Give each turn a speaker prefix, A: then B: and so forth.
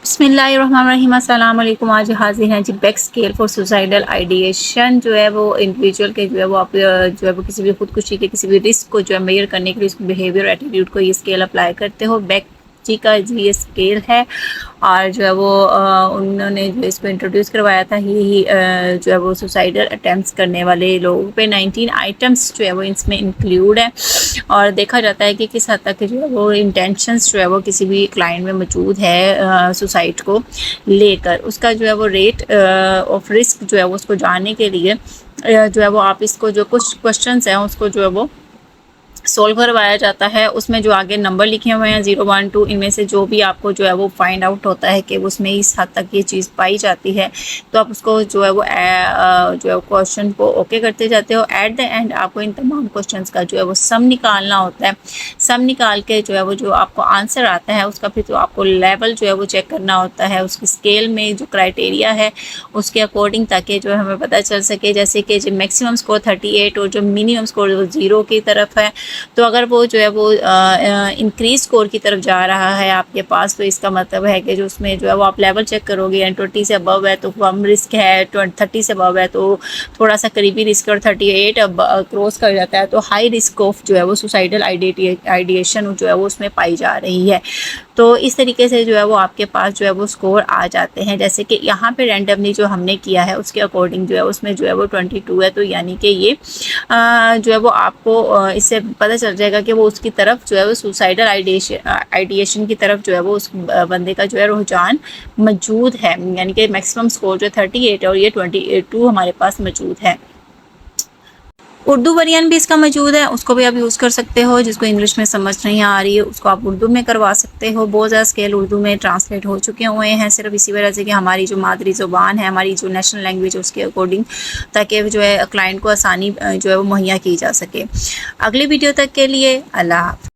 A: बिस्मिल्लाहिर्रहमानिर्रहीम, अस्सलाम वालेकुम। आज हाजिर हैं जी Beck scale for suicidal ideation. जो है वो इंडिविजुअल के जो है वो आप जो है वो किसी भी खुदकुशी के किसी भी रिस्क को जो है मेजर करने के लिए उसके बिहेवियर एटीट्यूड को ये स्केल अप्लाई करते हो। बैक जी का जी ये स्केल है और जो है वो उन्होंने जो इसको इंट्रोड्यूस करवाया था ही जो है वो सुसाइडल अटैम्प्ट्स करने वाले लोगों पे 19 आइटम्स जो है वो इसमें इंक्लूड है और देखा जाता है कि किस हद तक जो है वो इंटेंशंस जो है वो किसी भी क्लाइंट में मौजूद है सुसाइड को लेकर। उसका जो है वो रेट ऑफ रिस्क जो है वो उसको जानने के लिए जो है वो आप इसको जो कुछ क्वेश्चंस हैं उसको जो है वो सोल्व करवाया जाता है। उसमें जो आगे नंबर लिखे हुए हैं 0, 1, 2, इनमें से जो भी आपको जो है वो फाइंड आउट होता है कि उसमें इस हद तक ये चीज़ पाई जाती है तो आप उसको जो है वो जो है क्वेश्चन को ओके करते जाते हो। एट द एंड आपको इन तमाम क्वेश्चंस का जो है वो सम निकालना होता है। सम निकाल के जो है वो जो आपको आंसर आता है उसका फिर तो आपको लेवल जो है वो चेक करना होता है उसकी स्केल में जो क्राइटेरिया है उसके अकॉर्डिंग, ताकि जो है हमें पता चल सके जैसे कि जो मैक्सिमम स्कोर 38 और जो मिनिमम स्कोर 0 की तरफ है तो अगर वो जो है वो इंक्रीज स्कोर की तरफ जा रहा है आपके पास तो इसका मतलब है कि जो उसमें जो है वो आप लेवल चेक करोगे एंड 20 से अबव है तो कम रिस्क है, 30 से अबव है तो थोड़ा सा करीबी रिस्क, और 38 अब क्रॉस कर जाता है तो हाई रिस्क ऑफ जो है वो सुसाइडल आइडिएशन जो है वो उसमें पाई जा रही है। तो इस तरीके से जो है वो आपके पास जो है वो स्कोर आ जाते हैं। जैसे कि यहाँ पे रैंडमली जो हमने किया है उसके अकॉर्डिंग जो है उसमें जो है वो 22 है, तो यानी कि ये जो है वो आपको इससे पता चल जाएगा कि वो उसकी तरफ जो है वो सुसाइडल आइडिएशन की तरफ जो है वो उस बंदे का जो है रुझान मौजूद है। यानी कि मैक्सिमम स्कोर जो 38 है और ये 22 हमारे पास मौजूद है। उर्दू वेरिएंट भी इसका मौजूद है, उसको भी आप यूज़ कर सकते हो। जिसको इंग्लिश में समझ नहीं आ रही है उसको आप उर्दू में करवा सकते हो। बहुत ज़्यादा स्केल उर्दू में ट्रांसलेट हो चुके हुए हैं सिर्फ इसी वजह से कि हमारी जो मादरी ज़ुबान है, हमारी जो नेशनल लैंग्वेज है उसके अकॉर्डिंग, ताकि जो है क्लाइंट को आसानी जो है वो मुहैया की जा सके। अगली वीडियो तक के लिए अल्लाह हाफ़िज़।